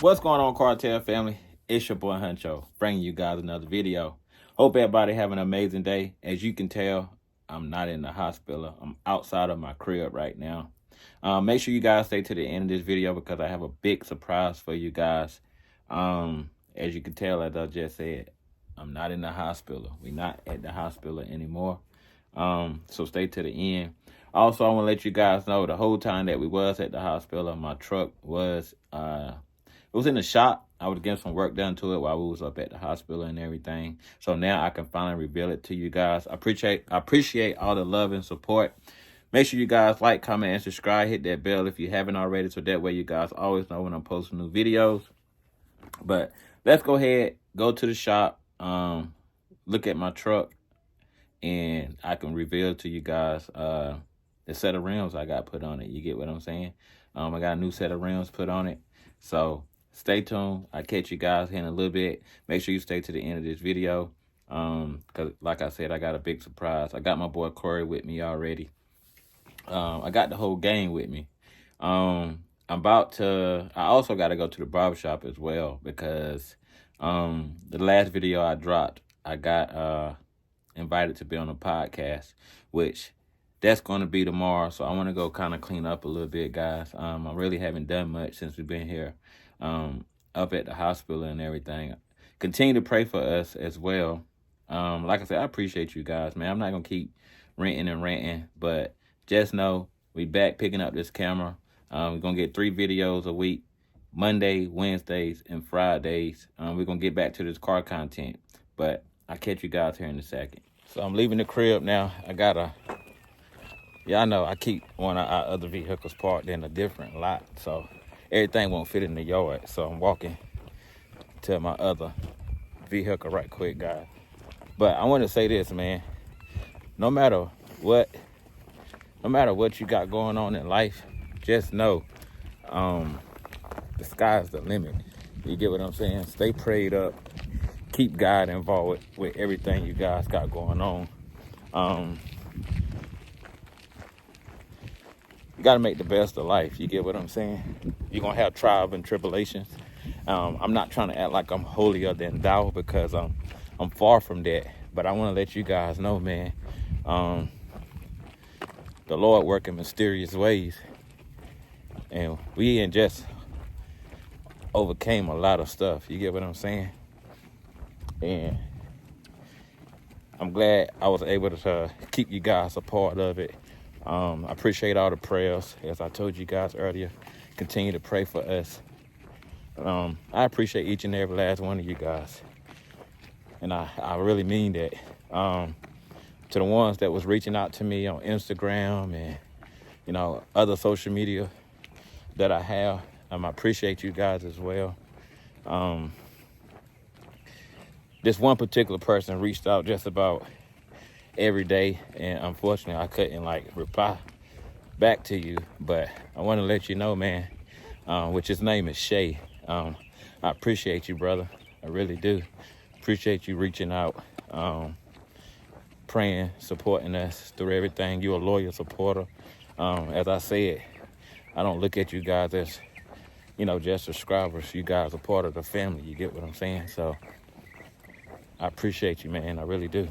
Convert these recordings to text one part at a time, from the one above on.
What's going on, Cartel family? It's your boy Huncho, bringing you guys another video. Hope everybody have an amazing day. As you can tell, I'm not in the hospital. I'm outside of my crib right now. Make sure you guys stay to the end of this video because I have a big surprise for you guys. As you can tell, as I just said, I'm not in the hospital. We're not at the hospital anymore. So stay to the end. Also, I want to let you guys know the whole time that we was at the hospital, my truck was it was in the shop. I was getting some work done to it while we was up at the hospital and everything. So now I can finally reveal it to you guys. I appreciate all the love and support. Make sure you guys like, comment, and subscribe. Hit that bell if you haven't already, so that way you guys always know when I'm posting new videos. But let's go ahead, go to the shop, look at my truck, and I can reveal to you guys the set of rims I got put on it. You get what I'm saying? I got a new set of rims put on it. So stay tuned. I'll catch you guys here in a little bit. Make sure you stay to the end of this video. Because like I said, I got a big surprise. I got my boy Corey with me already. I got the whole gang with me. I also got to go to the barbershop as well because the last video I dropped, I got invited to be on a podcast, which that's going to be tomorrow. So I want to go kind of clean up a little bit, guys. I really haven't done much since we've been here up at the hospital and everything. Continue to pray for us as well. Like I said, I appreciate you guys, man. I'm not going to keep ranting, but just know we back picking up this camera. We're going to get 3 videos a week, Monday, Wednesdays, and Fridays. We're going to get back to this car content, but I'll catch you guys here in a second. So I'm leaving the crib now. I know I keep one of our other vehicles parked in a different lot, so everything won't fit in the yard. So I'm walking to my other vehicle right quick, guys. But I want to say this, man. No matter what you got going on in life, just know the sky's the limit. You get what I'm saying? Stay prayed up. Keep God involved with everything you guys got going on. You got to make the best of life. You get what I'm saying? You're going to have trials and tribulations. I'm not trying to act like I'm holier than thou because I'm far from that. But I want to let you guys know, man, the Lord work in mysterious ways. And we ain't just overcame a lot of stuff. You get what I'm saying? And I'm glad I was able to keep you guys a part of it. I appreciate all the prayers. As I told you guys earlier, continue to pray for us. I appreciate each and every last one of you guys. And I really mean that. To the ones that was reaching out to me on Instagram and, other social media that I have, I appreciate you guys as well. This one particular person reached out just about every day, and unfortunately I couldn't reply back to you, but I want to let you know, man, which his name is Shay. I appreciate you, brother. I really do appreciate you reaching out, praying, supporting us through everything. You're a loyal supporter. As I said, I don't look at you guys as just subscribers. You guys are part of the family. You get what I'm saying? So I appreciate you, man. I really do.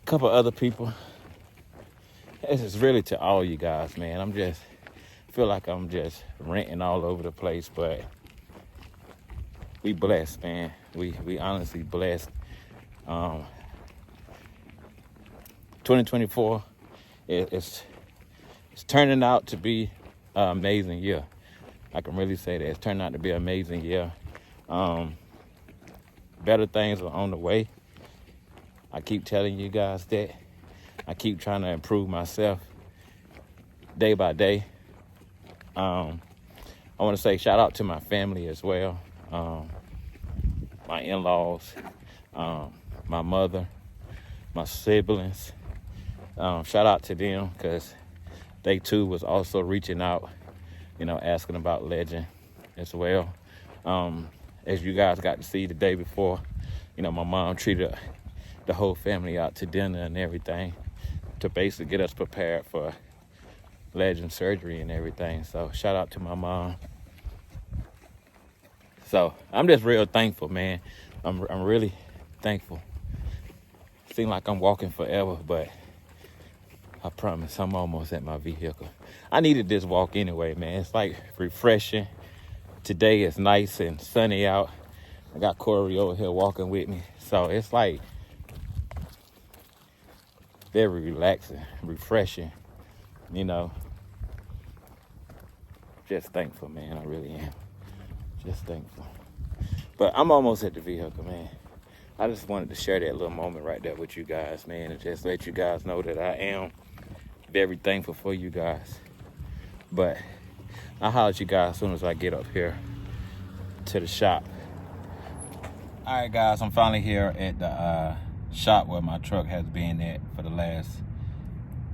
Couple other people. This is really to all you guys, man. I feel like I'm just ranting all over the place, but we blessed, man. We honestly blessed. 2024 it's turning out to be an amazing year. I can really say that. It's turning out to be an amazing year. Better things are on the way. I keep telling you guys that. I keep trying to improve myself day by day. I want to say shout out to my family as well. My in-laws, my mother, my siblings. Shout out to them because they too was also reaching out, asking about Legend as well. As you guys got to see the day before, my mom treated the whole family out to dinner and everything to basically get us prepared for Legend surgery and everything. So shout out to my mom. So I'm just real thankful, man. I'm really thankful. Seems like I'm walking forever, but I promise I'm almost at my vehicle. I needed this walk anyway, man. It's like refreshing. Today is nice and sunny out. I got Corey over here walking with me. So it's like very relaxing, refreshing, you know. Just thankful, man. I really am. Just thankful. But I'm almost at the vehicle, man. I just wanted to share that little moment right there with you guys, man, and just let you guys know that I am very thankful for you guys. But I'll holler at you guys as soon as I get up here to the shop. All right, guys, I'm finally here at the shop where my truck has been at for the last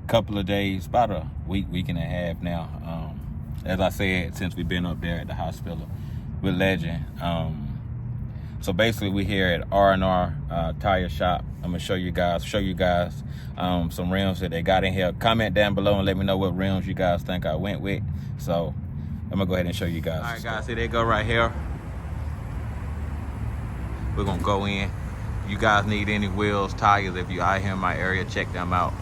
couple of days, about a week and a half now. As I said, since we've been up there at the hospital with Legend. So basically we're here at R&R tire shop. I'm gonna show you guys some rims that they got in here. Comment down below and let me know what rims you guys think I went with. So I'm gonna go ahead and show you guys. All right, guys, here they go right here. We're gonna go in. You guys need any wheels, tires, if you're out here in my area, check them out.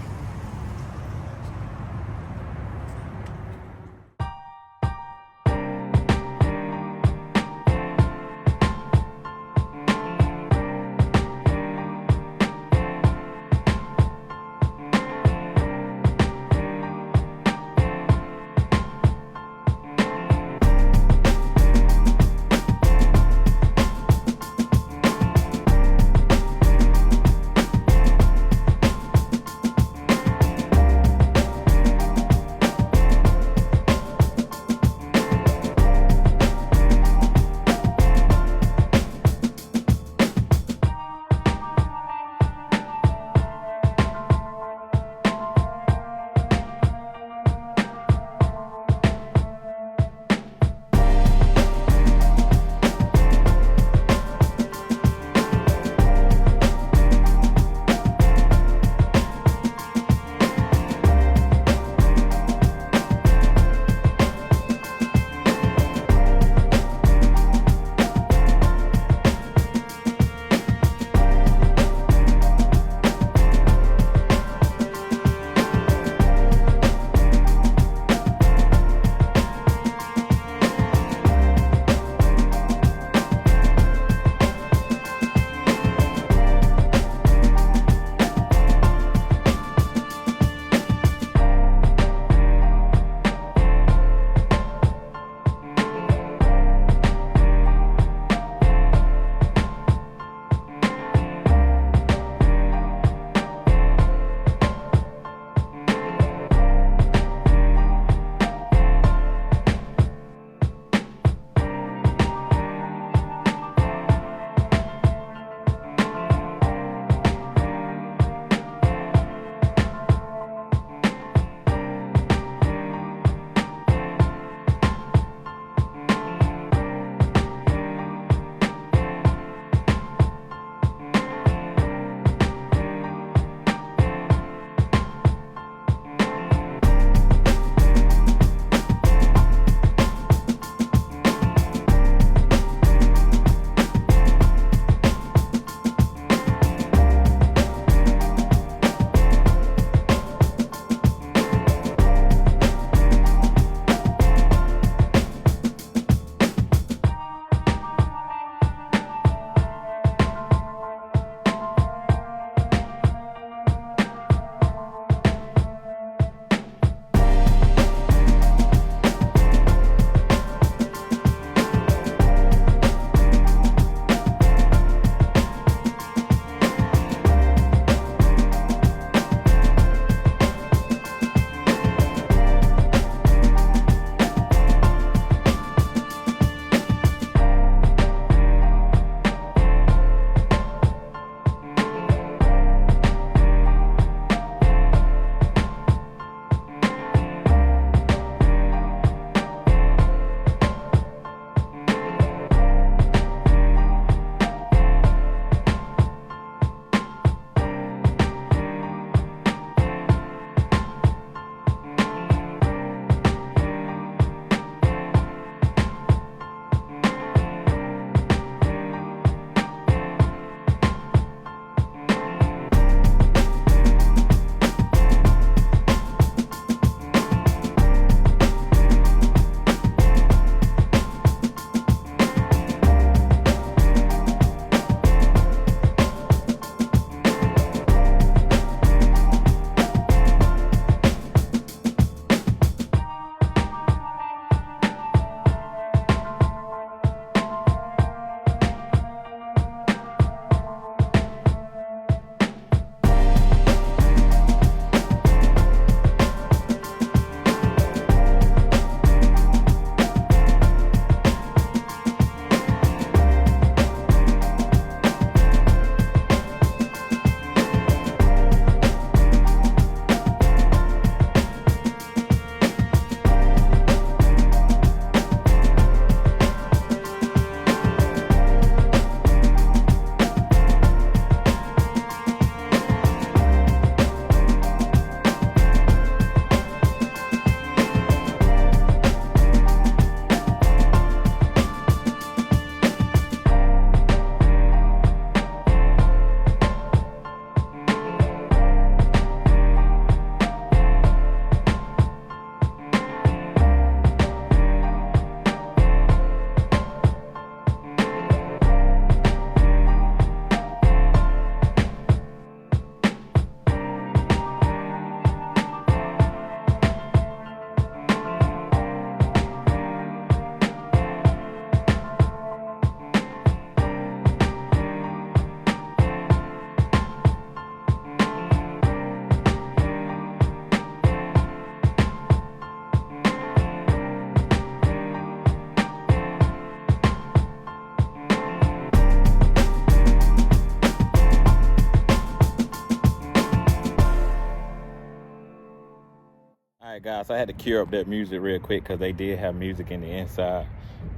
All right, guys, I had to cue up that music real quick because they did have music in the inside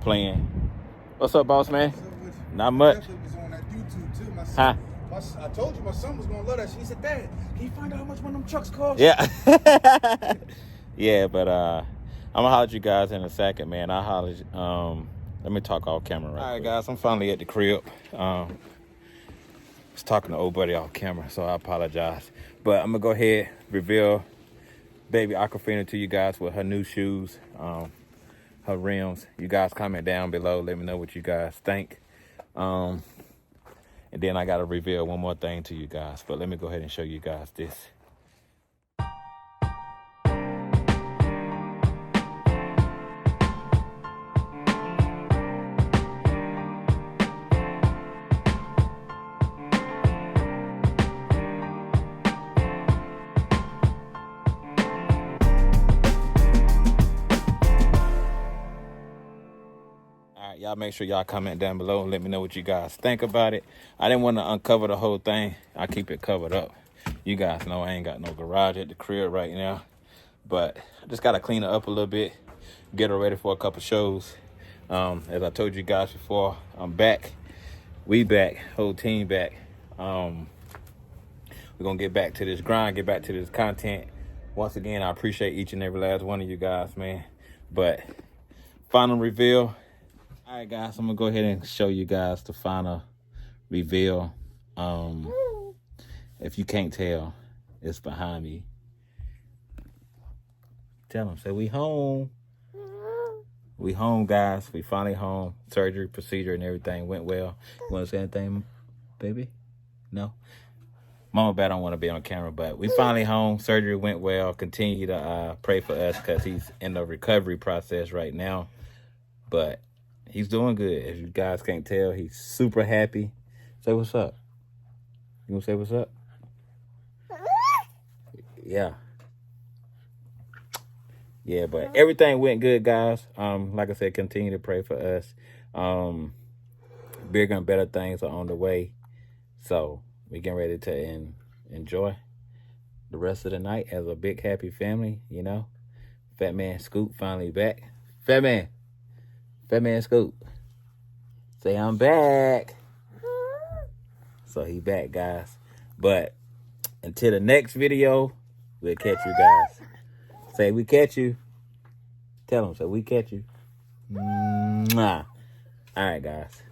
playing. What's up, boss man? Not much. Definitely was on that YouTube too. My Huh? son, I told you my son was gonna love that shit. He said, "Dad, can you find out how much one of them trucks cost?" Yeah. Yeah, but I'm gonna holler at you guys in a second, man. I'll holler at you, let me talk off camera right quick. Guys, I'm finally at the crib. I was talking to old buddy off camera, so I apologize. But I'm gonna go ahead, reveal baby Aquafina to you guys with her new shoes, her rims. You guys comment down below, let me know what you guys think. And then I gotta reveal one more thing to you guys, but let me go ahead and show you guys this. Y'all make sure y'all comment down below and let me know what you guys think about it. I didn't want to uncover the whole thing. I keep it covered up. You guys know I ain't got no garage at the crib right now, but I just got to clean it up a little bit, get her ready for a couple shows. As I told you guys before, I'm back. We back, whole team back. We're going to get back to this grind, get back to this content. Once again, I appreciate each and every last one of you guys, man. But final reveal. All right, guys, I'm gonna go ahead and show you guys the final reveal. If you can't tell, it's behind me. Tell them, say we home. We home, guys. We finally home. Surgery, procedure, and everything went well. You want to say anything, baby? No? Mama Bear don't want to be on camera, but we finally home. Surgery went well. Continue to pray for us because he's in the recovery process right now. But he's doing good. If you guys can't tell, he's super happy. Say what's up. You gonna say what's up? Yeah. Yeah, but everything went good, guys. Like I said, continue to pray for us. Bigger and better things are on the way. So we're getting ready to enjoy the rest of the night as a big happy family, you know. Fat Man Scoop finally back. Fat Man Scoop. Say I'm back. So he back, guys. But until the next video, we'll catch you guys. Say we catch you. Tell them, say we catch you. Mwah. All right, guys.